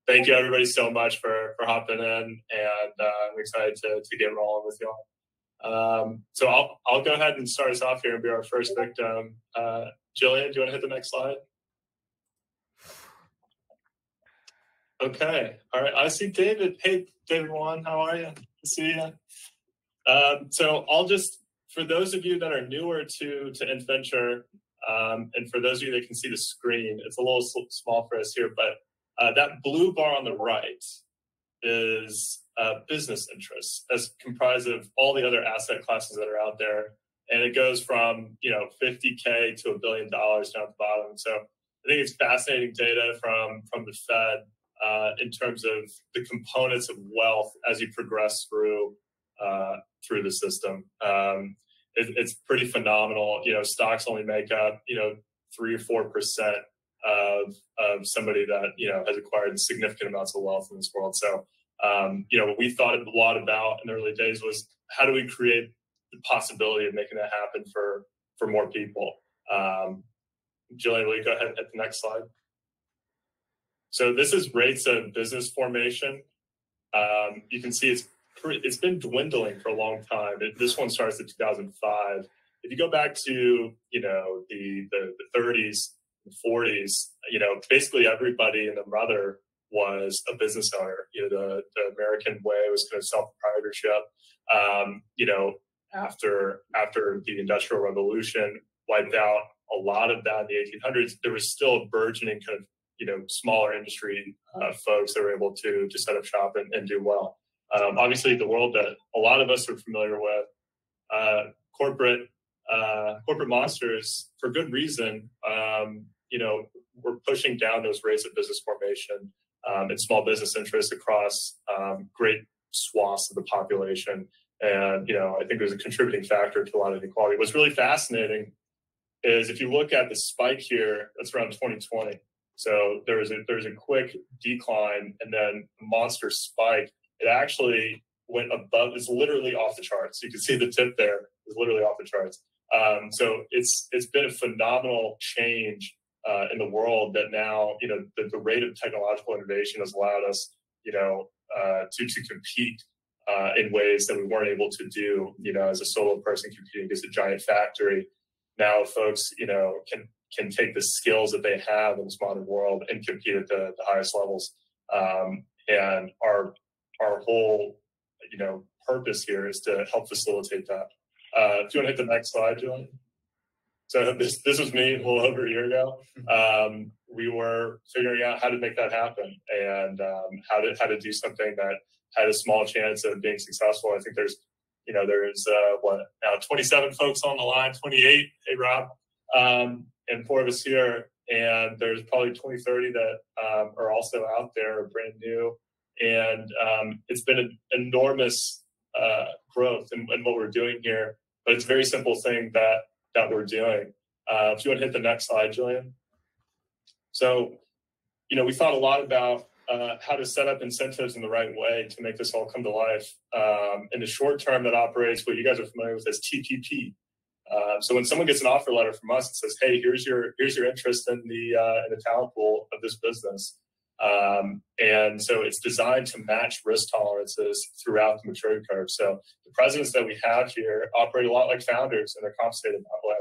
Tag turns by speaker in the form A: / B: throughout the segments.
A: thank you everybody so much for hopping in, and I'm excited to get rolling with y'all. So I'll go ahead and start us off here and be our first victim. Jillian, do you want to hit the next slide? Okay. All right. I see David. Hey, David Wan, how are you? Good to see you. So I'll just, for those of you that are newer to InVenture, and for those of you that can see the screen, it's a little small for us here, but that blue bar on the right is business interests, as comprised of all the other asset classes that are out there. And it goes from, $50K to $1 billion down at the bottom. So I think it's fascinating data from the Fed in terms of the components of wealth as you progress through the system. It's pretty phenomenal. Stocks only make up 3 or 4% of somebody that has acquired significant amounts of wealth in this world. So what we thought a lot about in the early days was, how do we create the possibility of making that happen for more people? Jillian, will you go ahead and hit the next slide? So this is rates of business formation. You can see it's been dwindling for a long time. This one starts in 2005. If you go back to the 30s, the 40s, basically everybody and their mother was a business owner. The American way was kind of self-proprietorship. After the Industrial Revolution wiped out a lot of that in the 1800s, there was still a burgeoning kind of smaller industry folks that were able to set up shop and do well. Obviously, the world that a lot of us are familiar with, corporate monsters, for good reason, we're pushing down those rates of business formation and small business interests across great swaths of the population. And, I think there's a contributing factor to a lot of inequality. What's really fascinating is if you look at the spike here, that's around 2020. So there's a quick decline and then a monster spike. It actually went above, it's literally off the charts. You can see the tip there is literally off the charts. So it's been a phenomenal change in the world that now, the rate of technological innovation has allowed us, to compete in ways that we weren't able to do, as a solo person competing against a giant factory. Now folks, can take the skills that they have in this modern world and compete at the highest levels. And our whole, purpose here is to help facilitate that. If you want to hit the next slide, Julian. So this was me a little over a year ago. We were figuring out how to make that happen and how to do something that had a small chance of being successful. I think there's 27 folks on the line, 28. Hey, Rob. And 4 of us here, and there's probably 20, 30 that are also out there, brand new. And it's been an enormous growth in what we're doing here, but it's a very simple thing that we're doing. If you want to hit the next slide, Jillian. So, we thought a lot about how to set up incentives in the right way to make this all come to life. In the short term, that operates what you guys are familiar with as TPP. So when someone gets an offer letter from us, it says, "Hey, here's your interest in the talent pool of this business," and so it's designed to match risk tolerances throughout the maturity curve. So the presidents that we have here operate a lot like founders, and they're compensated that way.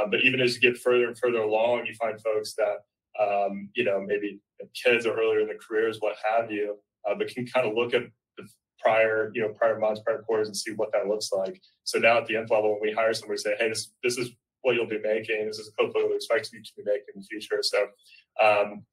A: But even as you get further and further along, you find folks that maybe kids or earlier in their careers, what have you, but can kind of look at the prior months, prior quarters, and see what that looks like. So now at the end level, when we hire somebody, say, "Hey, this is what you'll be making. This is hopefully what we expect you to be making in the future." So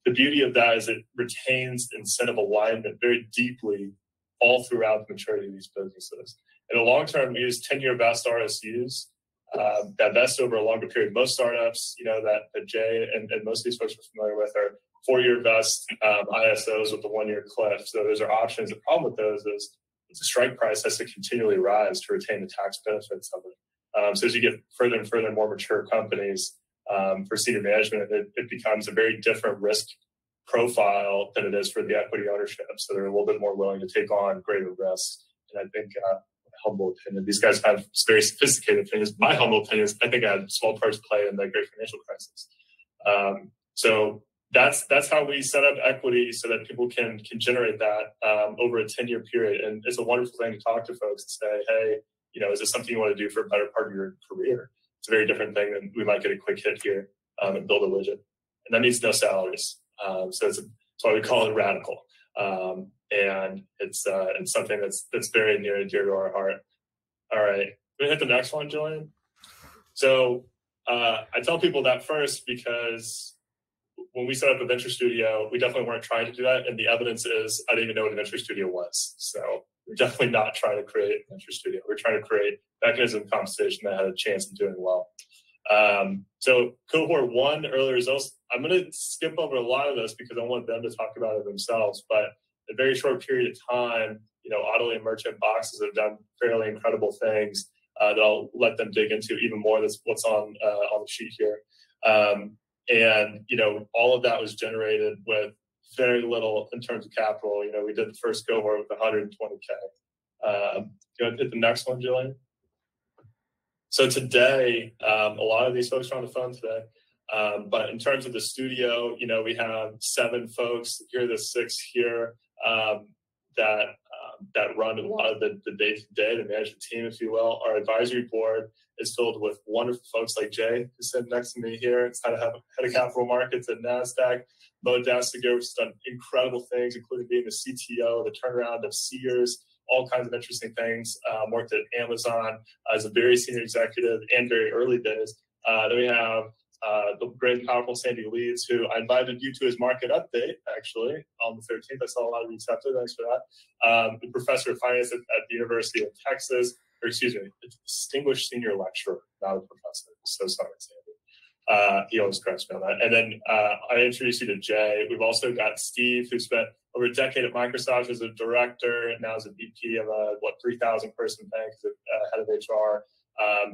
A: the beauty of that is it retains incentive alignment very deeply all throughout the maturity of these businesses. In the long term, we use 10-year vest RSUs that vest over a longer period. Most startups, that Jay and most of these folks are familiar with, are 4-year vest ISOs with a 1-year cliff. So those are options. The problem with those is the strike price has to continually rise to retain the tax benefits of it. So as you get further and further more mature companies, for senior management, it becomes a very different risk profile than it is for the equity ownership. So they're a little bit more willing to take on greater risks. And I think, humble opinion, these guys have very sophisticated opinions. My humble opinion is I think I had small parts to play in the great financial crisis. So that's how we set up equity so that people can generate that over a 10-year period. And it's a wonderful thing to talk to folks and say, hey, is this something you want to do for a better part of your career? It's a very different thing than we might get a quick hit here and build a widget. And that means no salaries. So it's why we call it radical. And it's something that's very near and dear to our heart. All right, we're gonna hit the next one, Julian. So I tell people that first because when we set up a venture studio, we definitely weren't trying to do that. And the evidence is I didn't even know what a venture studio was. So we're definitely not trying to create a venture studio. We're trying to create a mechanism of compensation that had a chance of doing well. So cohort 1, early results, I'm going to skip over a lot of this because I want them to talk about it themselves. But in a very short period of time, Audley and Merchant Boxes have done fairly incredible things that I'll let them dig into even more. That's what's on the sheet here. And all of that was generated with very little in terms of capital. We did the first cohort with 120K. Do you want to hit the next one, Jillian? So today, a lot of these folks are on the phone today. But in terms of the studio, we have 7 folks. Here are the 6 here that run a lot of the day-to-day, the management team, if you will. Our advisory board is filled with wonderful folks like Jay, who's sitting next to me here. It's head of capital markets at Nasdaq. Mo Dastiger, who's done incredible things, including being the CTO, the turnaround of Sears, all kinds of interesting things. Worked at Amazon as a very senior executive and very early days. Then we have the great and powerful Sandy Leeds, who I invited you to his market update, actually, on the 13th. I saw a lot of you accepted. Thanks for that. The professor of finance at the University of Texas, or excuse me, a distinguished senior lecturer, not a professor. So sorry, Sandy. He always corrects me on that. And then I introduced you to Jay. We've also got Steve, who spent over a decade at Microsoft as a director and now as a VP of a 3,000 person bank as a head of HR.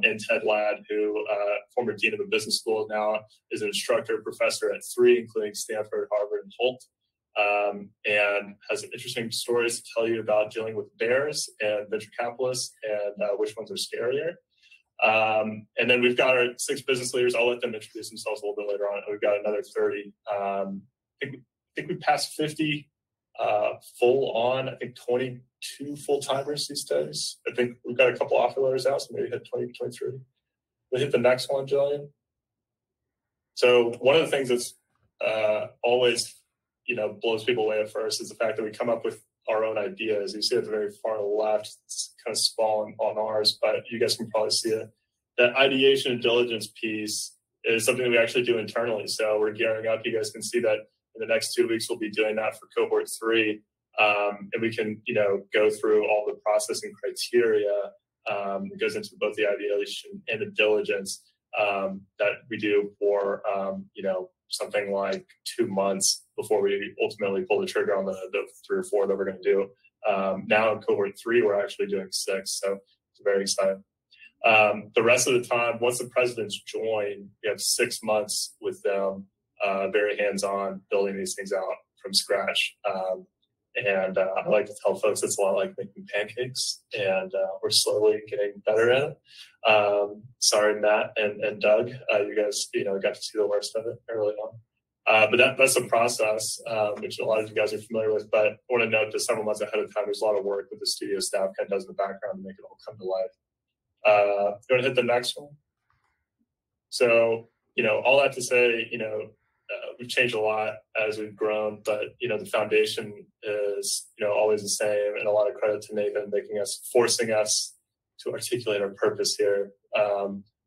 A: And Ted Ladd, who former dean of a business school, now is an instructor, professor at 3, including Stanford, Harvard, and Holt, and has interesting stories to tell you about dealing with bears and venture capitalists and which ones are scarier. And then we've got our 6 business leaders. I'll let them introduce themselves a little bit later on. We've got another 30. I think we passed 50 full on. I think 22 full-timers these days. I think we've got a couple offer letters out, so maybe hit 20, 23. We'll hit the next one, Jillian. So one of the things that's always, blows people away at first is the fact that we come up with our own ideas. You see at the very far left, it's kind of small on ours, but you guys can probably see it. That ideation and diligence piece is something that we actually do internally. So we're gearing up. You guys can see that in the next 2 weeks, we'll be doing that for cohort 3. And we can, go through all the processing criteria that goes into both the ideation and the diligence that we do for, something like 2 months before we ultimately pull the trigger on the 3 or 4 that we're going to do. Now in cohort 3, we're actually doing 6. So it's very exciting. The rest of the time, once the presidents join, we have 6 months with them, very hands-on, building these things out from scratch. And I like to tell folks it's a lot like making pancakes, and we're slowly getting better at it. Sorry, Matt and Doug, you guys, got to see the worst of it early on. But that's a process, which a lot of you guys are familiar with. But I want to note that several months ahead of time, there's a lot of work that the studio staff kind of does in the background to make it all come to life. You want to hit the next one? So, all that to say, we've changed a lot as we've grown, but, the foundation is, always the same, and a lot of credit to Nathan forcing us to articulate our purpose here,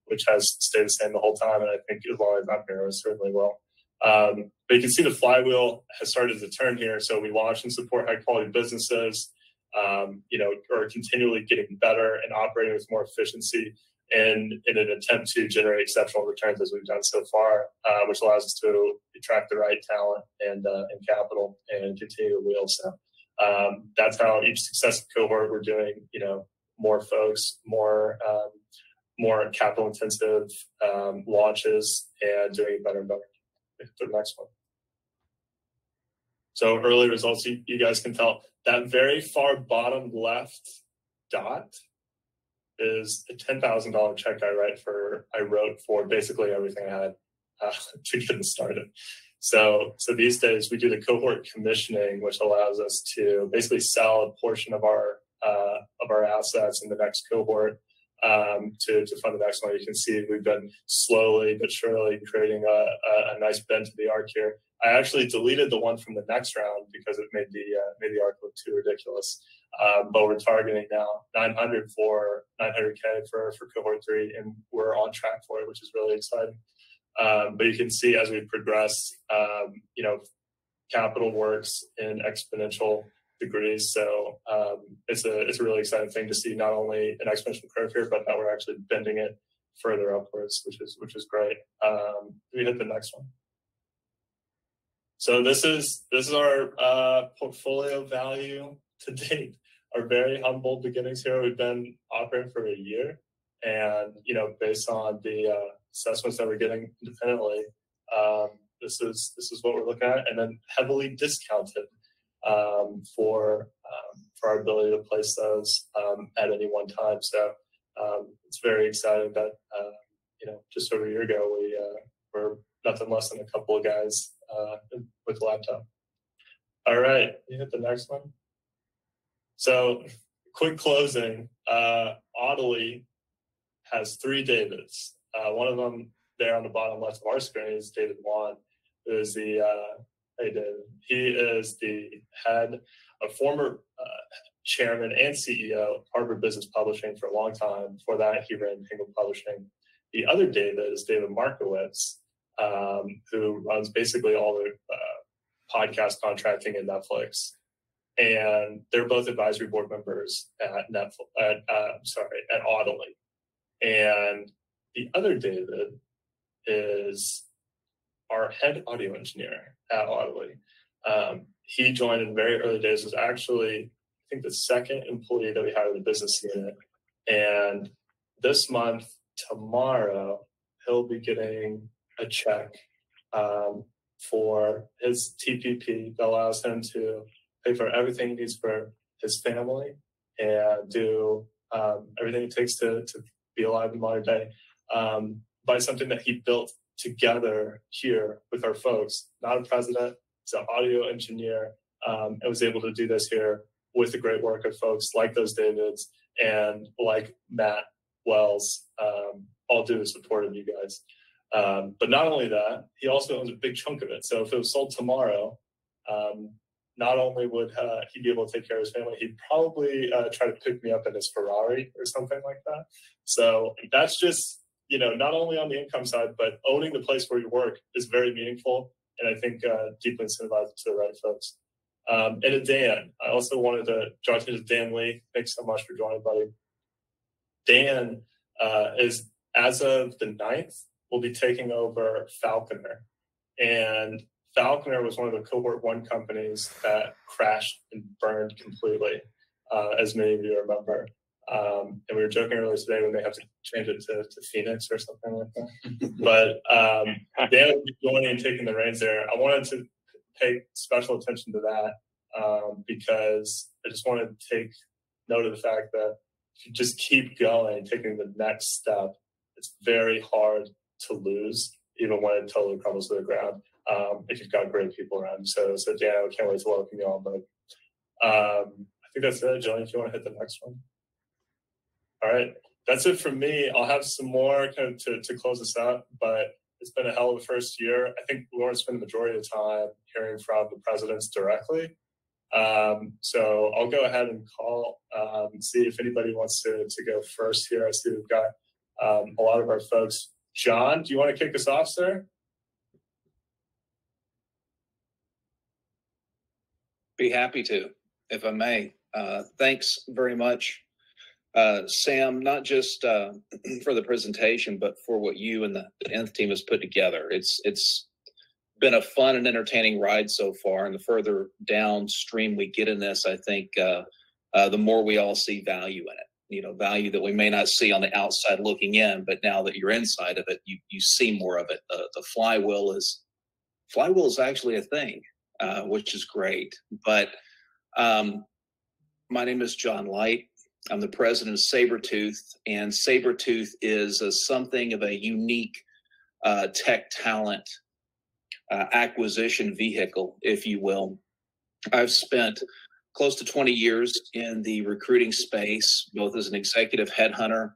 A: which has stayed the same the whole time. And I think as long as I'm here, it certainly will. But you can see the flywheel has started to turn here. So we launch and support high quality businesses, are continually getting better and operating with more efficiency and in an attempt to generate exceptional returns as we've done so far, which allows us to attract the right talent and capital and continue to wheel. So that's how each successive cohort we're doing, more folks, more capital intensive launches and doing it better and better. The next one. So early results, you guys can tell that very far bottom left dot is a $10,000 check I wrote for basically everything I had to get it started. So these days we do the cohort commissioning, which allows us to basically sell a portion of our assets in the next cohort to fund the next one. You can see we've been slowly but surely creating a nice bend to the arc here. I actually deleted the one from the next round because it made the arc look too ridiculous. But we're targeting now 900K for cohort 3, and we're on track for it, which is really exciting. But you can see as we progress, capital works in exponential degrees. So it's a really exciting thing to see, not only an exponential curve here, but that we're actually bending it further upwards, which is great. We hit the next one. So this is our portfolio value to date. Our very humble beginnings here. We've been operating for a year, and based on the assessments that we're getting independently, this is what we're looking at, and then heavily discounted for our ability to place those at any one time. So it's very exciting that just over a year ago we were nothing less than a couple of guys with a laptop. All right, you hit the next one. So quick closing. Audely has 3 Davids. One of them there on the bottom left of our screen is David Wan, who is the hey David. He is the head, a former chairman and CEO of Harvard Business Publishing for a long time. Before that, he ran Hingle Publishing. The other David is David Markowitz, who runs basically all the podcast contracting at Netflix. And they're both advisory board members at Audely. And the other David is our head audio engineer at Audely. He joined in very early days, was actually, I think, the second employee that we had in the business unit. And this month, tomorrow, he'll be getting a check for his TPP that allows him to pay for everything he needs for his family and do everything it takes to be alive in modern day by something that he built together here with our folks. Not a president, he's an audio engineer, and was able to do this here with the great work of folks like those Davids and like Matt Wells, all due to the support of you guys. But not only that, he also owns a big chunk of it. So if it was sold tomorrow, not only would he be able to take care of his family, he'd probably try to pick me up in his Ferrari or something like that. So that's just, not only on the income side, but owning the place where you work is very meaningful, and I think deeply incentivized to the right folks. And to Dan, I also wanted to draw attention to Dan Lee. Thanks so much for joining, buddy. Dan is, as of the 9th, will be taking over Falconer. And Falconer was one of the cohort 1 companies that crashed and burned completely, as many of you remember. And we were joking earlier today when they have to change it to Phoenix or something like that. But Dan will be joining and taking the reins there. I wanted to pay special attention to that because I just wanted to take note of the fact that if you just keep going, taking the next step, it's very hard to lose, even when it totally crumbles to the ground, if you've got great people around. So Dan, I can't wait to welcome you all. But I think that's it. Jillian, if you want to hit the next one. All right. That's it from me. I'll have some more kind of to close this out, but it's been a hell of a first year. I think we want to spend the majority of the time hearing from the presidents directly. So I'll go ahead and call, see if anybody wants to go first here. I see we've got a lot of our folks. John, do you want to kick us off, sir?
B: Be happy to, if I may. Thanks very much, Sam, not just for the presentation, but for what you and the Nth team has put together. It's been a fun and entertaining ride so far, and the further downstream we get in this, I think the more we all see value in it. Value that we may not see on the outside looking in, but now that you're inside of it, you see more of it. The flywheel is actually a thing, which is great. But my name is John Light. I'm the president of Sabretooth, and Sabretooth is something of a unique tech talent acquisition vehicle, if you will. I've spent close to 20 years in the recruiting space, both as an executive headhunter,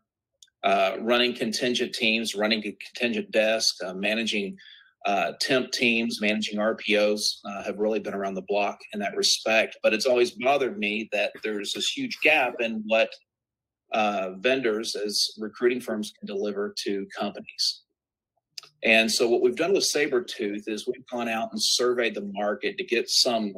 B: running contingent teams, running a contingent desk, managing temp teams, managing RPOs, have really been around the block in that respect. But it's always bothered me that there's this huge gap in what vendors as recruiting firms can deliver to companies. And so what we've done with Sabretooth is we've gone out and surveyed the market to get some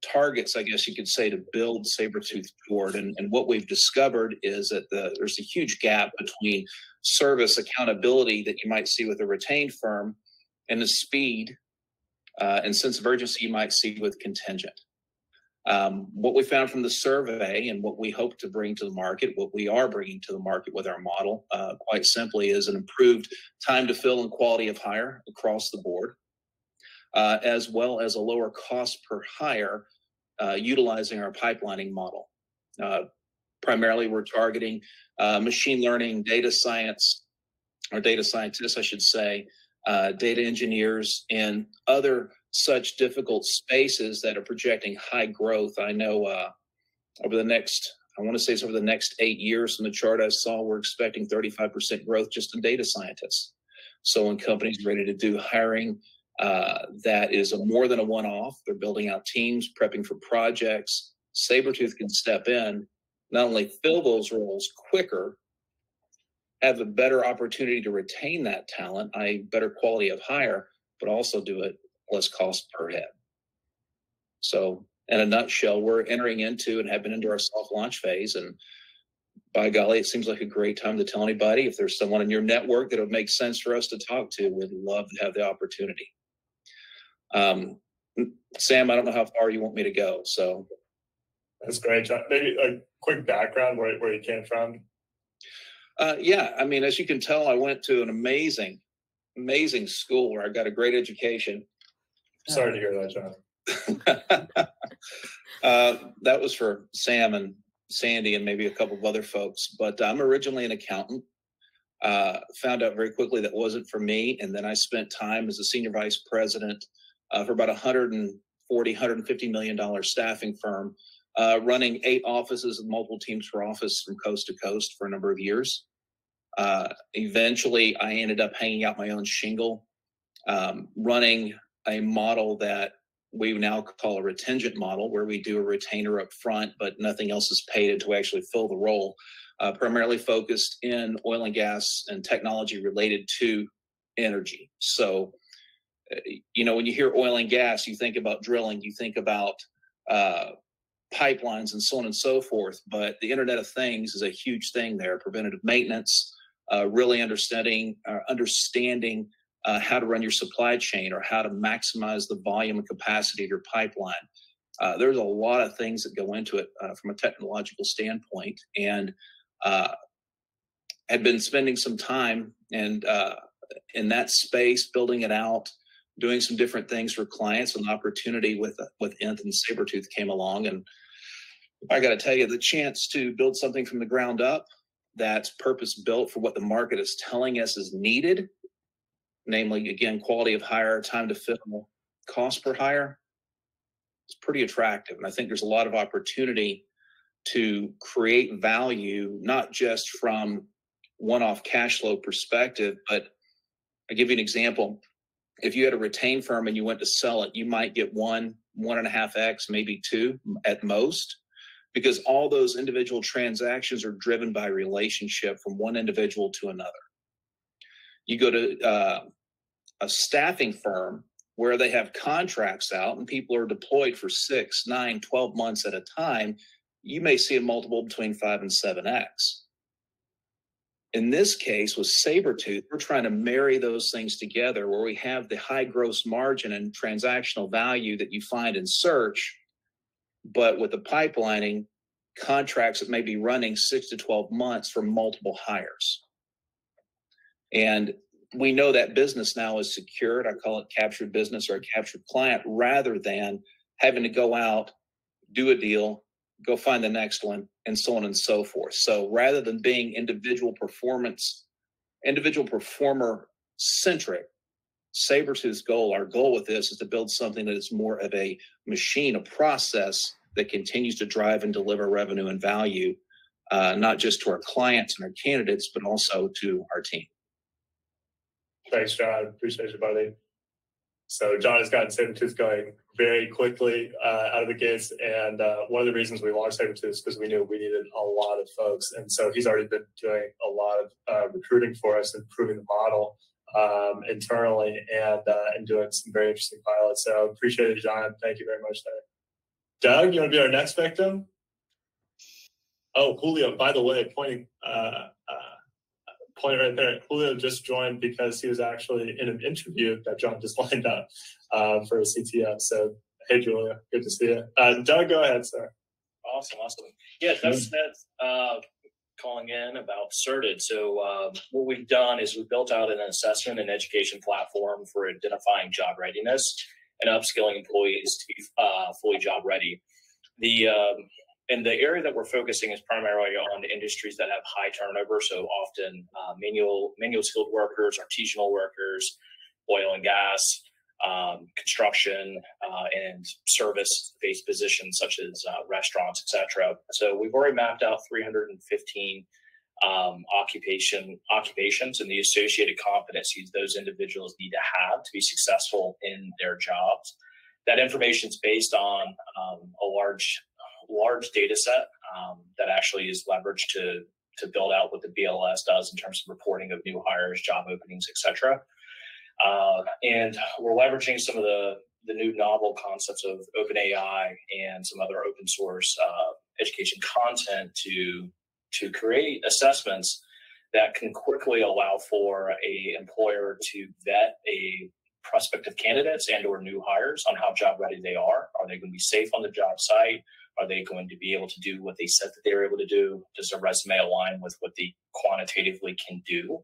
B: targets, I guess you could say, to build Sabretooth toward. And what we've discovered is that there's a huge gap between service accountability that you might see with a retained firm and the speed and sense of urgency you might see with contingent. What we found from the survey and what we hope to bring to the market, what we are bringing to the market with our model, quite simply, is an improved time to fill and quality of hire across the board, as well as a lower cost per hire utilizing our pipelining model. Primarily, we're targeting machine learning, data science, or data scientists, I should say, data engineers, and other such difficult spaces that are projecting high growth. I know over the next 8 years from the chart I saw, we're expecting 35% growth just in data scientists. So when companies are ready to do hiring, that is more than a one-off. They're building out teams, prepping for projects. Sabretooth can step in, not only fill those roles quicker, have a better opportunity to retain that talent, i.e. better quality of hire, but also do it less cost per head. So in a nutshell, we're entering into and have been into our soft launch phase. And by golly, it seems like a great time to tell anybody. If there's someone in your network that would make sense for us to talk to, we'd love to have the opportunity. Sam, I don't know how far you want me to go. So
A: that's great, John. Maybe a quick background where you came from.
B: Yeah, I mean, as you can tell, I went to an amazing school where I got a great education.
A: Sorry to hear that,
B: John. That was for Sam and Sandy and maybe a couple of other folks. But I'm originally an accountant. Found out very quickly that wasn't for me. And then I spent time as a senior vice president for about $140, $150 million staffing firm, running 8 offices and multiple teams per office from coast to coast for a number of years. Eventually, I ended up hanging out my own shingle, running a model that we now call a retention model, where we do a retainer up front, but nothing else is paid to actually fill the role, primarily focused in oil and gas and technology related to energy. So, when you hear oil and gas, you think about drilling, you think about pipelines and so on and so forth. But the Internet of Things is a huge thing there. Preventative maintenance, really understanding how to run your supply chain or how to maximize the volume and capacity of your pipeline. There's a lot of things that go into it from a technological standpoint, and had been spending some time and in that space, building it out, doing some different things for clients. An opportunity with Nth and Sabretooth came along, and I got to tell you, the chance to build something from the ground up that's purpose built for what the market is telling us is needed, namely, again, quality of hire, time to fill, cost per hire, it's pretty attractive. And I think there's a lot of opportunity to create value, not just from one-off cash flow perspective, but I'll give you an example. If you had a retained firm and you went to sell it, you might get 1.5x, maybe 2 at most, because all those individual transactions are driven by relationship from one individual to another. You go to a staffing firm where they have contracts out and people are deployed for 6, 9, 12 months at a time, you may see a multiple between 5 and 7x. In this case with Sabretooth, we're trying to marry those things together where we have the high gross margin and transactional value that you find in search, but with the pipelining, contracts that may be running 6 to 12 months for multiple hires. And we know that business now is secured. I call it captured business or a captured client, rather than having to go out, do a deal, go find the next one, and so on and so forth. So rather than being individual performer centric, Sabretooth's goal, our goal with this, is to build something that is more of a machine, a process that continues to drive and deliver revenue and value, not just to our clients and our candidates, but also to our team.
A: Thanks, John. Appreciate you, buddy. So John has gotten Sabretooth going very quickly out of the gates. And one of the reasons we launched Sabretooth is because we knew we needed a lot of folks. And so he's already been doing a lot of recruiting for us, improving the model internally, and doing some very interesting pilots. So appreciate it, John. Thank you very much there. Doug, you want to be our next victim? Oh, Julio, by the way, pointing right there. Julio just joined because he was actually in an interview that John just lined up for a CTO. So, hey, Julio, good to see you. Doug, go ahead, sir.
C: Awesome. Yeah, Doug Smith calling in about Certed. So what we've done is we've built out an assessment and education platform for identifying job readiness and upskilling employees to be fully job ready. And the area that we're focusing is primarily on industries that have high turnover. So often manual skilled workers, artisanal workers, oil and gas, construction, and service-based positions such as restaurants, et cetera. So we've already mapped out 315 occupations and the associated competencies those individuals need to have to be successful in their jobs. That information is based on a large data set that actually is leveraged to build out what the BLS does in terms of reporting of new hires, job openings, et cetera. And we're leveraging some of the new novel concepts of OpenAI and some other open source education content to create assessments that can quickly allow for a employer to vet a prospective candidates and or new hires on how job ready they are. Are they going to be safe on the job site? Are they going to be able to do what they said that they were able to do? Does their resume align with what they quantitatively can do?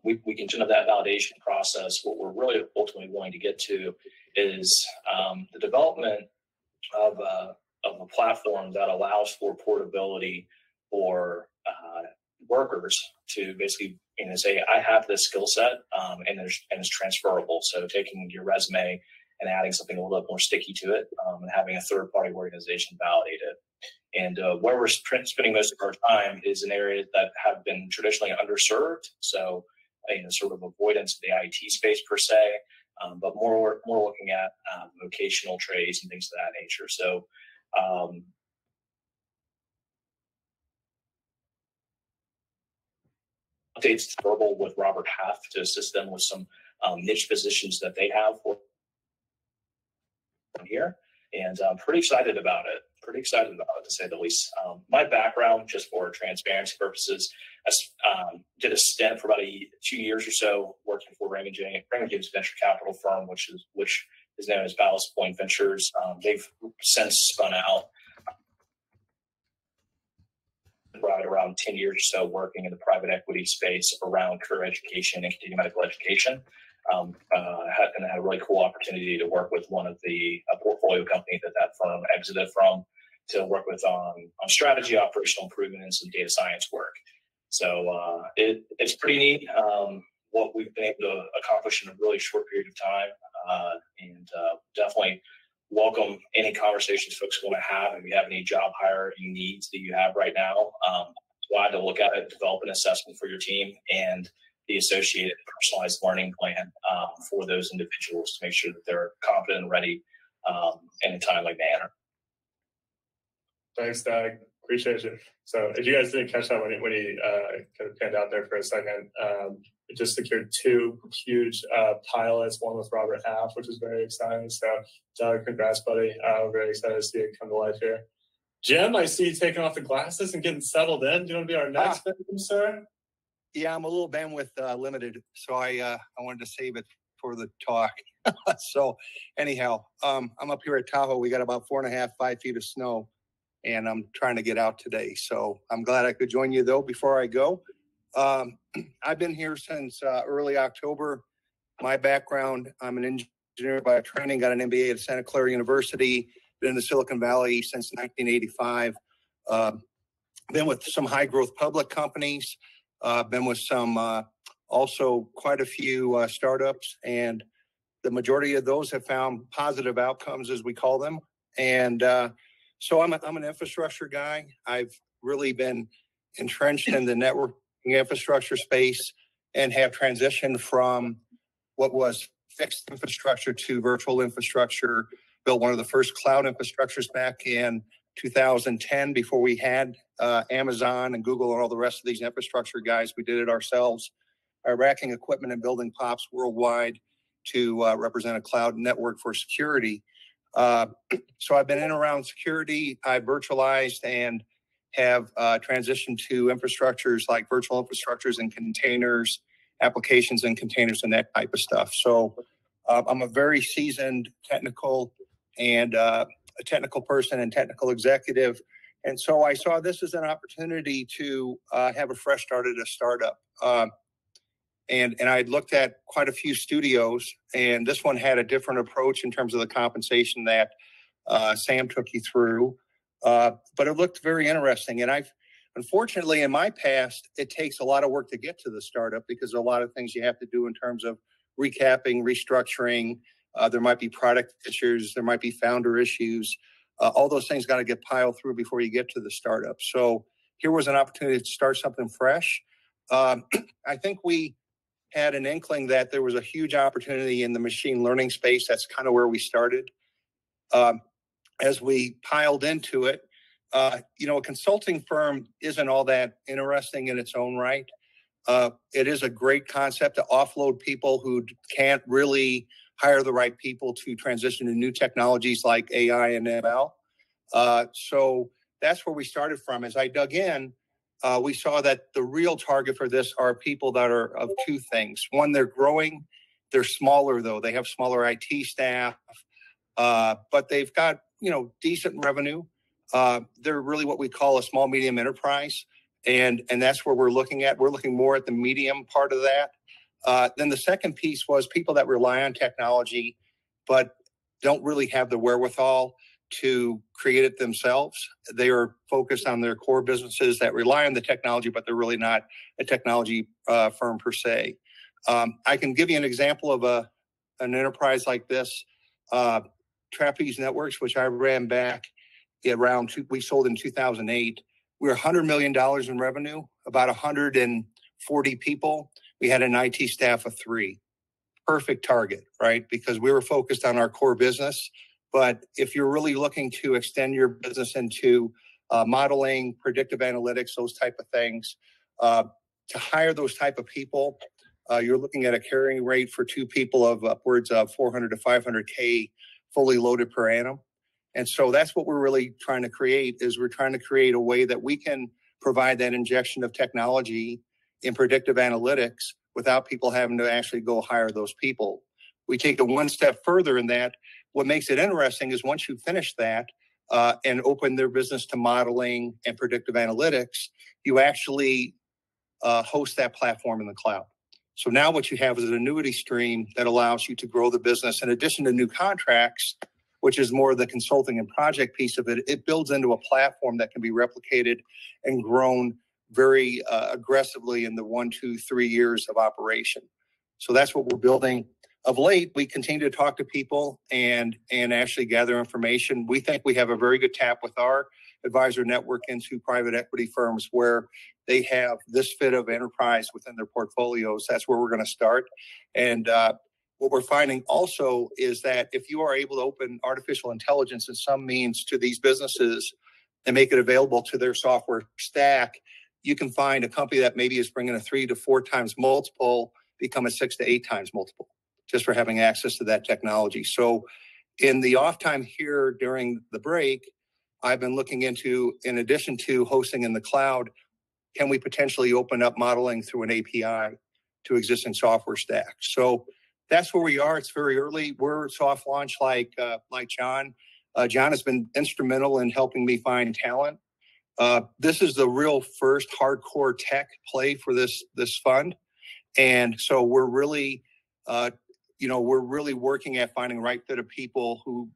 C: We continue that validation process. What we're really ultimately going to get to is the development of a platform that allows for portability for workers to basically say, I have this skill set and it's transferable. So taking your resume and adding something a little bit more sticky to it and having a third-party organization validate it. And where we're spending most of our time is in areas that have been traditionally underserved. So, sort of avoidance of the IT space per se, but more looking at vocational trades and things of that nature. So, updates verbal with Robert Half to assist them with some niche positions that they have for here. And I'm pretty excited about it. To say the least. My background, just for transparency purposes, I did a stint for about 2 years or so working for Raymond James venture capital firm, which is known as Ballast Point Ventures. They've since spun out. Right around 10 years or so working in the private equity space around career education and continuing medical education. And I had a really cool opportunity to work with one of the portfolio company that firm exited from to work with on strategy, operational improvement, and some data science work. So it's pretty neat what we've been able to accomplish in a really short period of time. And definitely welcome any conversations folks want to have. If you have any job hiring needs that you have right now, glad to look at it, develop an assessment for your team and the associated personalized learning plan for those individuals to make sure that they're competent and ready in a timely manner.
A: Thanks, Doug. Appreciate you. So if you guys didn't catch that when he kind of panned out there for a second, it just secured 2 huge pilots, one with Robert Half, which is very exciting. So Doug, congrats, buddy. We're very excited to see it come to life here. Jim, I see you taking off the glasses and getting settled in. Do you want to be our next victim, sir?
D: Yeah, I'm a little bandwidth limited, so I wanted to save it for the talk. So anyhow, I'm up here at Tahoe. We got about 4.5, 5 feet of snow, and I'm trying to get out today. So I'm glad I could join you, though, before I go. I've been here since early October. My background, I'm an engineer by training, got an MBA at Santa Clara University, been in the Silicon Valley since 1985. Been with some high-growth public companies, been with some also quite a few startups, and the majority of those have found positive outcomes, as we call them. And so I'm an infrastructure guy. I've really been entrenched in the networking infrastructure space and have transitioned from what was fixed infrastructure to virtual infrastructure. Built one of the first cloud infrastructures back in 2010 before we had Amazon and Google and all the rest of these infrastructure guys. We did it ourselves, racking equipment and building POPs worldwide to represent a cloud network for security. So I've been in and around security. I virtualized and have transitioned to infrastructures like virtual infrastructures and containers, applications and containers and that type of stuff. So I'm a very seasoned technical and a technical person and technical executive. And so I saw this as an opportunity to have a fresh start at a startup. And I'd looked at quite a few studios, and this one had a different approach in terms of the compensation that Sam took you through. But it looked very interesting. And unfortunately, in my past, it takes a lot of work to get to the startup because there are a lot of things you have to do in terms of recapping, restructuring. There might be product issues. There might be founder issues. All those things got to get piled through before you get to the startup. So here was an opportunity to start something fresh. I think we had an inkling that there was a huge opportunity in the machine learning space. That's kind of where we started. As we piled into it, a consulting firm isn't all that interesting in its own right. It is a great concept to offload people who can't really hire the right people to transition to new technologies like AI and ML. So that's where we started from. As I dug in, we saw that the real target for this are people that are of two things. One, they're growing. They're smaller, though. They have smaller IT staff, but they've got, decent revenue. They're really what we call a small, medium enterprise. And that's where we're looking at. We're looking more at the medium part of that. Then the second piece was people that rely on technology, but don't really have the wherewithal to create it themselves. They are focused on their core businesses that rely on the technology, but they're really not a technology firm per se. I can give you an example of an enterprise like this, Trapeze Networks, which I ran back we sold in 2008. We were $100 million in revenue, about 140 people. We had an IT staff of 3. Perfect target, right? Because we were focused on our core business. But if you're really looking to extend your business into modeling, predictive analytics, those type of things, to hire those type of people, you're looking at a carrying rate for 2 people of upwards of 400 to 500K fully loaded per annum. And so that's what we're really trying to create, is we're trying to create a way that we can provide that injection of technology in predictive analytics without people having to actually go hire those people. We take it one step further in that. What makes it interesting is once you finish that and open their business to modeling and predictive analytics, you actually host that platform in the cloud. So now what you have is an annuity stream that allows you to grow the business. In addition to new contracts, which is more of the consulting and project piece of it, it builds into a platform that can be replicated and grown very aggressively in the 1, 2, 3 years of operation. So that's what we're building. Of late, we continue to talk to people and actually gather information. We think we have a very good tap with our advisor network into private equity firms where they have this fit of enterprise within their portfolios. That's where we're going to start. And what we're finding also is that if you are able to open artificial intelligence in some means to these businesses and make it available to their software stack, you can find a company that maybe is bringing a 3 to 4 times multiple become a 6 to 8 times multiple just for having access to that technology. So in the off time here during the break, I've been looking into, in addition to hosting in the cloud, can we potentially open up modeling through an API to existing software stacks? So that's where we are. It's very early. We're soft launch like John. John has been instrumental in helping me find talent. This is the real first hardcore tech play for this fund. And so we're really, working at finding the right fit of people who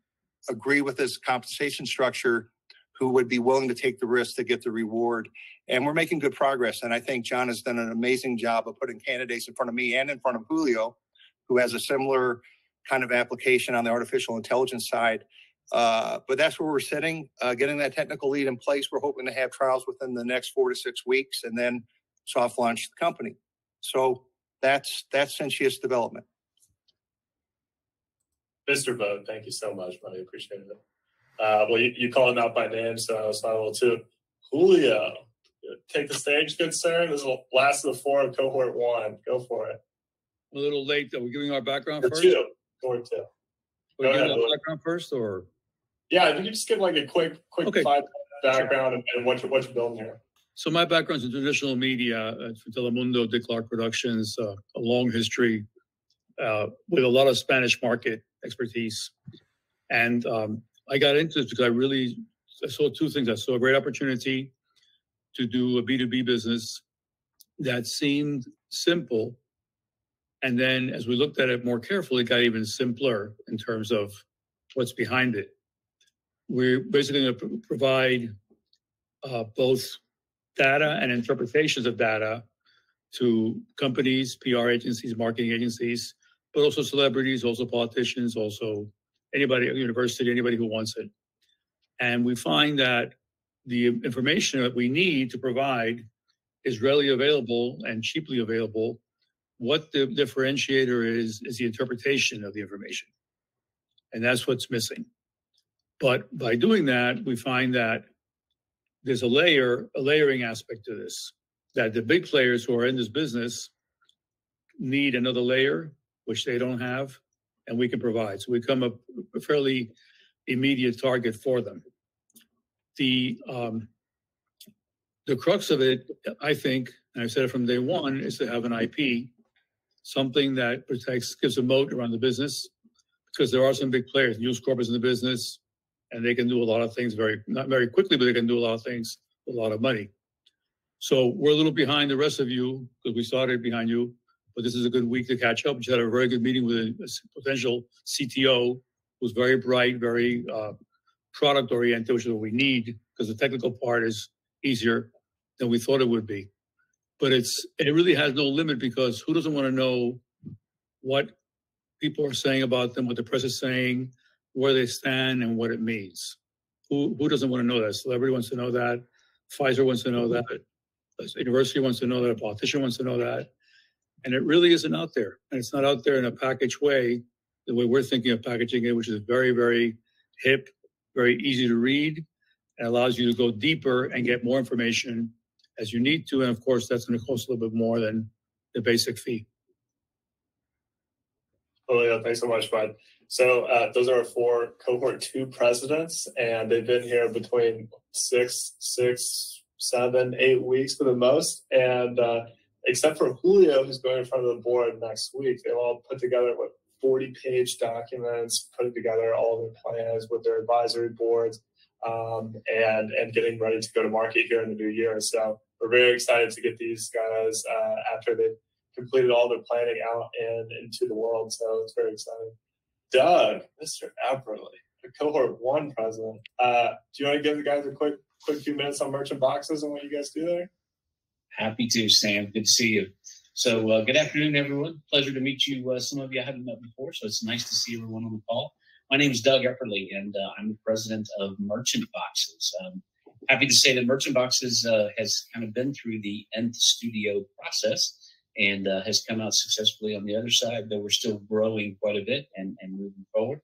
D: agree with this compensation structure, who would be willing to take the risk to get the reward. And we're making good progress. And I think John has done an amazing job of putting candidates in front of me and in front of Julio, who has a similar kind of application on the artificial intelligence side. But that's where we're sitting, getting that technical lead in place. We're hoping to have trials within the next 4 to 6 weeks and then soft launch the company. So that's Sentius development.
A: Mr. Bode, thank you so much, buddy. Appreciate it. Well, you called him out by name, so I was able to. Julio, take the stage, good sir. This is the last of the 4 of cohort 1. Go for it.
E: A little late. Are we giving our background first?
A: 2. Cohort 2.
E: Go ahead. Our background first, or?
A: Yeah, if you could just give like a quick
E: Okay.
A: 5 background and what you're building here.
E: So my background's in traditional media, for Telemundo, Dick Clark Productions, a long history with a lot of Spanish market expertise. And I got into this because I saw 2 things. I saw a great opportunity to do a B2B business that seemed simple. And then as we looked at it more carefully, it got even simpler in terms of what's behind it. We're basically going to provide both data and interpretations of data to companies, PR agencies, marketing agencies, but also celebrities, also politicians, also anybody at university, anybody who wants it. And we find that the information that we need to provide is readily available and cheaply available. What the differentiator is the interpretation of the information. And that's what's missing. But by doing that, we find that there's a layering aspect to this, that the big players who are in this business need another layer, which they don't have, and we can provide. So we become a fairly immediate target for them. The crux of it, I think, and I've said it from day one, is to have an IP, something that protects, gives a moat around the business, because there are some big players. News Corp is in the business, and they can do a lot of things not very quickly, but they can do a lot of things with a lot of money. So we're a little behind the rest of you because we started behind you, but this is a good week to catch up. We just had a very good meeting with a potential CTO who's very bright, very product oriented, which is what we need because the technical part is easier than we thought it would be. But it really has no limit because who doesn't want to know what people are saying about them, what the press is saying, where they stand, and what it means? Who doesn't want to know that? Celebrity wants to know that. Pfizer wants to know that. A university wants to know that. A politician wants to know that. And it really isn't out there. And it's not out there in a packaged way, the way we're thinking of packaging it, which is very, very hip, very easy to read, and allows you to go deeper and get more information as you need to. And of course, that's going to cost a little bit more than the basic fee.
A: Oh, yeah. Thanks so much, Bud. So those are our 4 cohort 2 presidents, and they've been here between 6, 7, 8 weeks for the most. And except for Julio, who's going in front of the board next week, they've all put together 40-page documents, putting together all their plans with their advisory boards, and getting ready to go to market here in the new year. So we're very excited to get these guys after they've completed all their planning out and into the world. So it's very exciting. Doug, Mr. Epperly, the cohort 1 president. Do you want to give the guys a quick few minutes on merchant boxes and what you guys do there?
F: Happy to, Sam. Good to see you. So good afternoon, everyone. Pleasure to meet you. Some of you I haven't met before, so it's nice to see everyone on the call. My name is Doug Epperly, and I'm the president of Merchant Boxes. Happy to say that Merchant Boxes has kind of been through the Nth Studio process and has come out successfully on the other side, though we're still growing quite a bit and moving forward.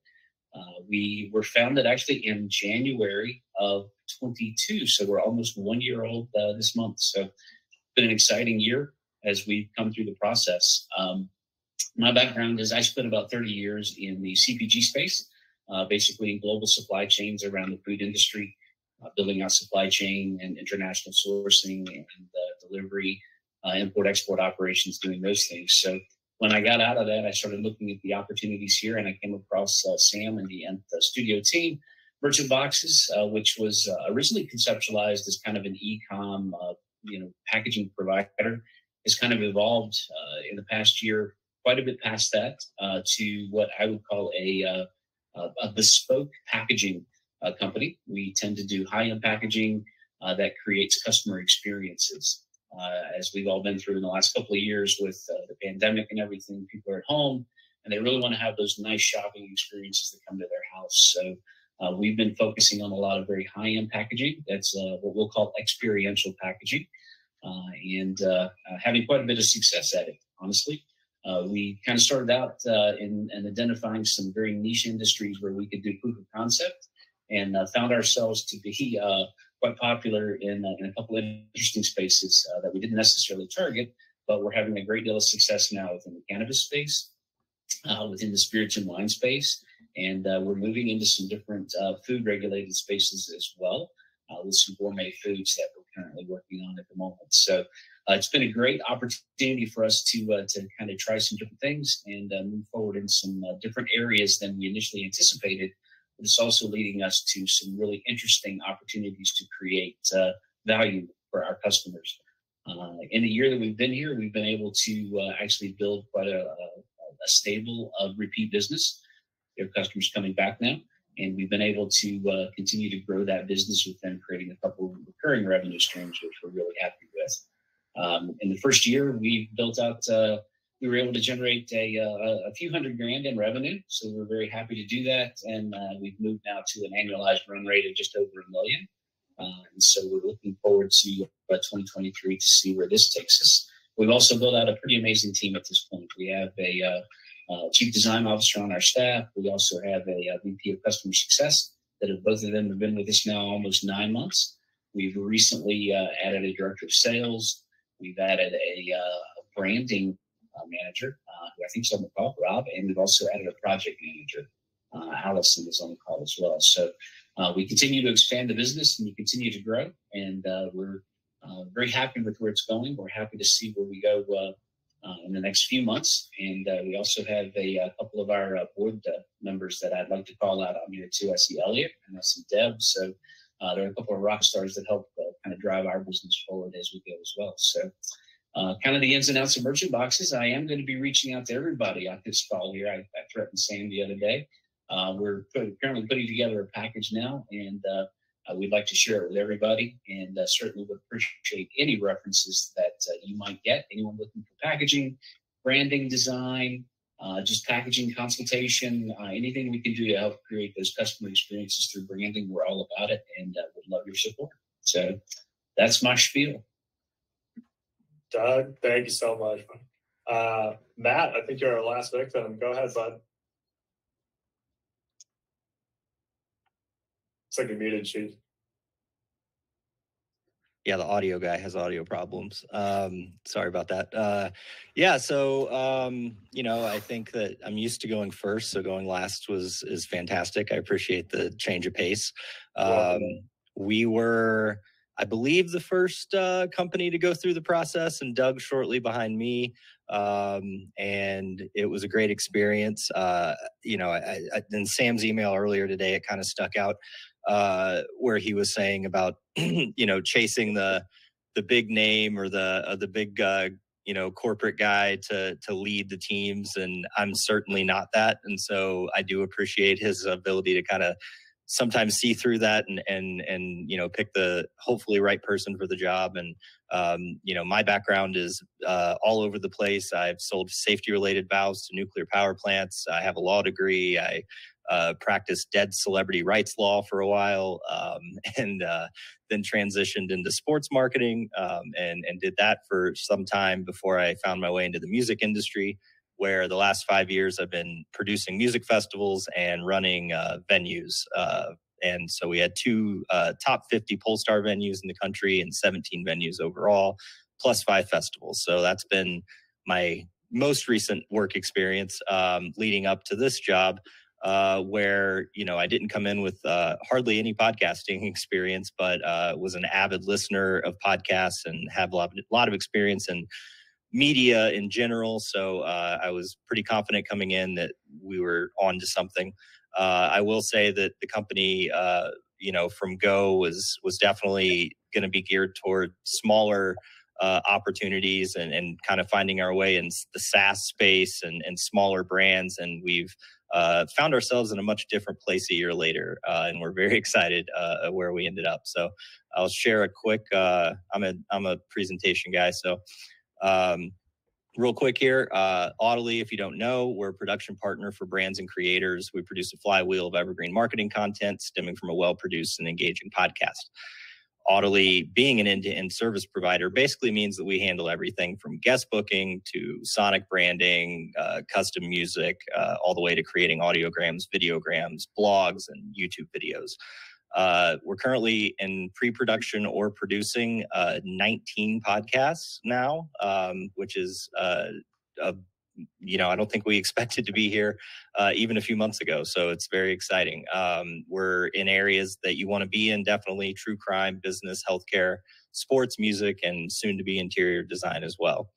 F: We were founded actually in January of 22, so we're almost 1 year old this month. So it's been an exciting year as we've come through the process. My background is I spent about 30 years in the CPG space, basically in global supply chains around the food industry, building out supply chain and international sourcing and delivery, import-export operations, doing those things. So when I got out of that, I started looking at the opportunities here, and I came across Sam and the Nth Studio team, Merchant Boxes, which was originally conceptualized as kind of an e-com, packaging provider. Has kind of evolved in the past year, quite a bit past that, to what I would call a bespoke packaging company. We tend to do high-end packaging that creates customer experiences. As we've all been through in the last couple of years with the pandemic and everything, people are at home and they really want to have those nice shopping experiences that come to their house. So we've been focusing on a lot of very high-end packaging. That's what we'll call experiential packaging, and having quite a bit of success at it, honestly. We kind of started out in identifying some very niche industries where we could do proof of concept, and found ourselves to be quite popular in a couple of interesting spaces that we didn't necessarily target, but we're having a great deal of success now within the cannabis space, within the spirits and wine space, and we're moving into some different food-regulated spaces as well, with some gourmet foods that we're currently working on at the moment. So it's been a great opportunity for us to kind of try some different things and move forward in some different areas than we initially anticipated. But it's also leading us to some really interesting opportunities to create value for our customers. In the year that we've been here, we've been able to actually build quite a stable of repeat business. We have customers coming back now, and we've been able to continue to grow that business with them, creating a couple of recurring revenue streams, which we're really happy with. In the first year, we built out, we were able to generate a few $100,000 in revenue. So we're very happy to do that. And we've moved now to an annualized run rate of just over $1 million. And so we're looking forward to 2023 to see where this takes us. We've also built out a pretty amazing team at this point. We have a chief design officer on our staff. We also have a VP of customer success that both of them have been with us now almost 9 months. We've recently added a director of sales. We've added a branding manager, who I think is on the call, Rob, and we've also added a project manager. Allison is on the call as well. So we continue to expand the business and we continue to grow, and we're very happy with where it's going. We're happy to see where we go in the next few months. And we also have a couple of our board members that I'd like to call out on here too. I see Elliot and I see Deb. So there are a couple of rock stars that help kind of drive our business forward as we go as well. So kind of the ins and outs of merchant boxes. I am going to be reaching out to everybody on this call here. I threatened Sam the other day. We're currently putting together a package now, and we'd like to share it with everybody, and certainly would appreciate any references that you might get. Anyone looking for packaging, branding design, just packaging consultation, anything we can do to help create those customer experiences through branding, we're all about it, and would love your support. So that's my spiel.
A: Doug, thank you so much. Matt, I think you're our last victim. Go ahead, bud. It's like a muted sheet.
G: Yeah, the audio guy has audio problems. Sorry about that. Yeah, so I think that I'm used to going first, so going last is fantastic. I appreciate the change of pace. We were, I believe, the first company to go through the process, and Doug shortly behind me. And it was a great experience. In Sam's email earlier today, it kind of stuck out where he was saying about chasing the big name or the big corporate guy to lead the teams, and I'm certainly not that. And so I do appreciate his ability to kind of sometimes see through that and pick the hopefully right person for the job. And my background is all over the place. I've sold safety related valves to nuclear power plants. I have a law degree. I practiced dead celebrity rights law for a while, and then transitioned into sports marketing, and did that for some time before I found my way into the music industry, where the last 5 years I've been producing music festivals and running venues. And so we had 2 top 50 Polestar venues in the country and 17 venues overall, plus 5 festivals. So that's been my most recent work experience leading up to this job, where, I didn't come in with hardly any podcasting experience, but was an avid listener of podcasts and have a lot of experience in media in general. So I was pretty confident coming in that we were on to something. I will say that the company, from go was definitely going to be geared toward smaller opportunities and kind of finding our way in the SaaS space and smaller brands. And we've found ourselves in a much different place a year later, and we're very excited where we ended up. So I'll share a quick. I'm a presentation guy, so. Real quick here, Audily, if you don't know, we're a production partner for brands and creators. We produce a flywheel of evergreen marketing content stemming from a well-produced and engaging podcast. Audily, being an end-to-end service provider, basically means that we handle everything from guest booking to sonic branding, custom music, all the way to creating audiograms, videograms, blogs, and YouTube videos. We're currently in pre-production or producing 19 podcasts now, which is, I don't think we expected to be here even a few months ago. So it's very exciting. We're in areas that you want to be in, definitely true crime, business, healthcare, sports, music, and soon to be interior design as well.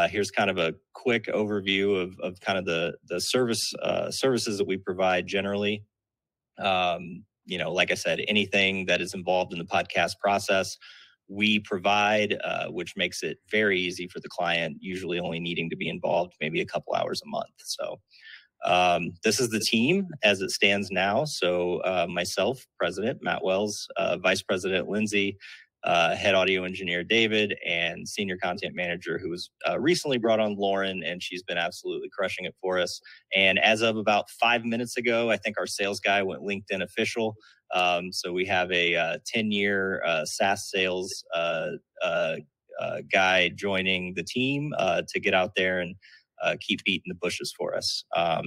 G: Here's kind of a quick overview of kind of the services that we provide generally. Like I said, anything that is involved in the podcast process, we provide, which makes it very easy for the client, usually only needing to be involved maybe a couple hours a month. So this is the team as it stands now. So myself, President Matt Wells, Vice President Lindsay, Head Audio Engineer David, and Senior Content Manager who was recently brought on, Lauren, and she's been absolutely crushing it for us. And as of about 5 minutes ago, I think our sales guy went LinkedIn official. So we have a 10-year SaaS sales guy joining the team to get out there and keep beating the bushes for us. I'll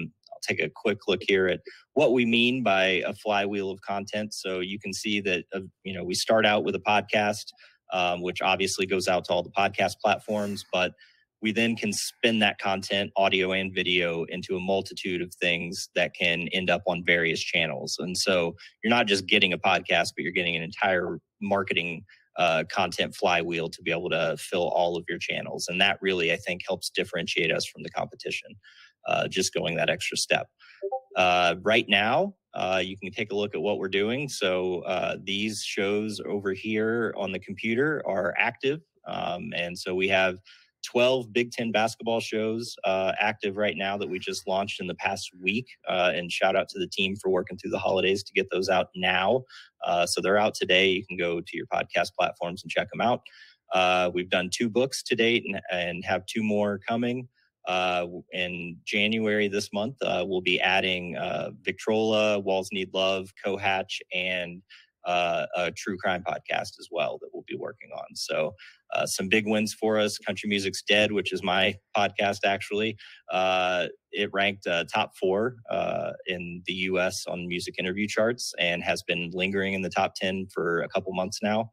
G: take a quick look here at what we mean by a flywheel of content. So you can see that, we start out with a podcast, which obviously goes out to all the podcast platforms, but we then can spin that content, audio and video, into a multitude of things that can end up on various channels. And so you're not just getting a podcast, but you're getting an entire marketing content flywheel to be able to fill all of your channels. And that really, I think, helps differentiate us from the competition, just going that extra step. Right now, you can take a look at what we're doing. So these shows over here on the computer are active. And so we have 12 Big Ten basketball shows active right now that we just launched in the past week. And shout out to the team for working through the holidays to get those out now. So they're out today. You can go to your podcast platforms and check them out. We've done 2 books to date and have 2 more coming. In January this month, we'll be adding Victrola, Walls Need Love, Cohatch, and a true crime podcast as well that we'll be working on. So some big wins for us. Country Music's Dead, which is my podcast, actually. It ranked top 4 in the U.S. on music interview charts and has been lingering in the top 10 for a couple months now.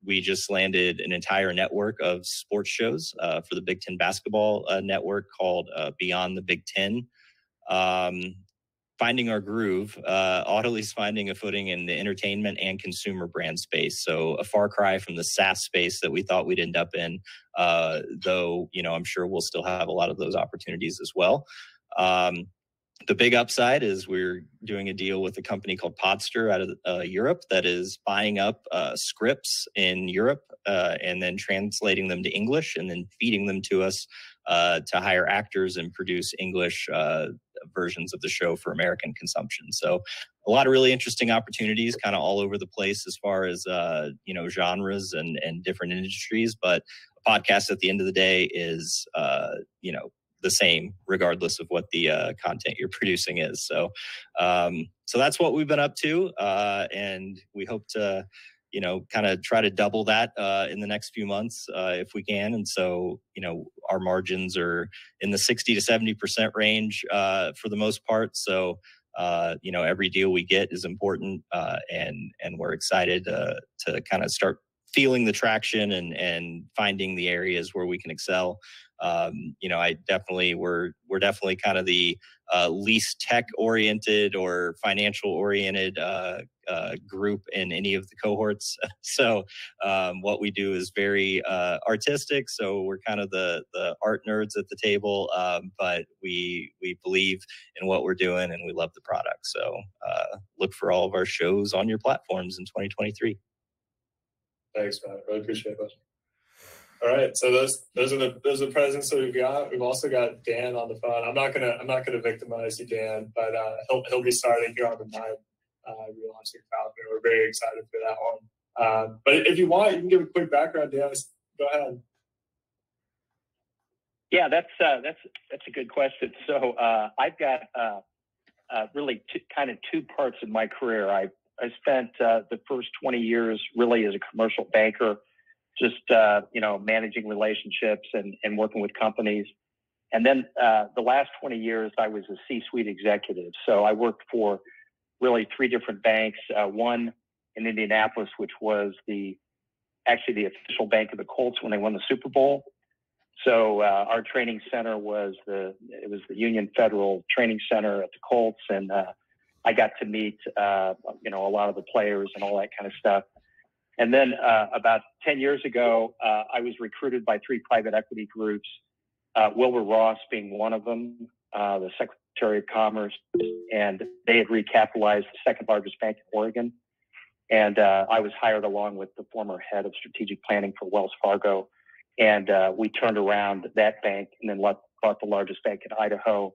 G: We just landed an entire network of sports shows for the Big Ten basketball network called Beyond the Big Ten. Finding our groove, Audily's finding a footing in the entertainment and consumer brand space. So a far cry from the SaaS space that we thought we'd end up in, though, I'm sure we'll still have a lot of those opportunities as well. The big upside is we're doing a deal with a company called Podster out of Europe that is buying up scripts in Europe and then translating them to English and then feeding them to us to hire actors and produce English versions of the show for American consumption. So a lot of really interesting opportunities kind of all over the place as far as, genres and different industries. But a podcast at the end of the day is, the same regardless of what the content you're producing is. So that's what we've been up to. And we hope to, kind of try to double that in the next few months if we can. And so, our margins are in the 60 to 70% range for the most part. So, every deal we get is important and we're excited to kind of start feeling the traction and finding the areas where we can excel. We're definitely kind of the least tech oriented or financial oriented group in any of the cohorts. So what we do is very artistic. So we're kind of the art nerds at the table, but we believe in what we're doing and we love the product. So look for all of our shows on your platforms in 2023.
A: Thanks, man. I really appreciate that. All right, so those are the presidents that we've got. We've also got Dan on the phone. I'm not gonna victimize you, Dan, but he'll be starting here on the 9th. Relaunching Falcon. We're very excited for that one. But if you want, you can give a quick background, Dan. Go ahead.
H: Yeah, that's a good question. So I've got really two parts of my career. I spent the first 20 years really as a commercial banker, just managing relationships and working with companies. And then the last 20 years, I was a C-suite executive. So I worked for really 3 different banks. One in Indianapolis, which was actually the official bank of the Colts when they won the Super Bowl. So our training center was the Union Federal Training Center at the Colts, and I got to meet a lot of the players and all that kind of stuff. And then about 10 years ago, I was recruited by 3 private equity groups, Wilbur Ross being one of them, the Secretary of Commerce, and they had recapitalized the second largest bank in Oregon. And I was hired along with the former head of strategic planning for Wells Fargo. And we turned around that bank and then bought the largest bank in Idaho,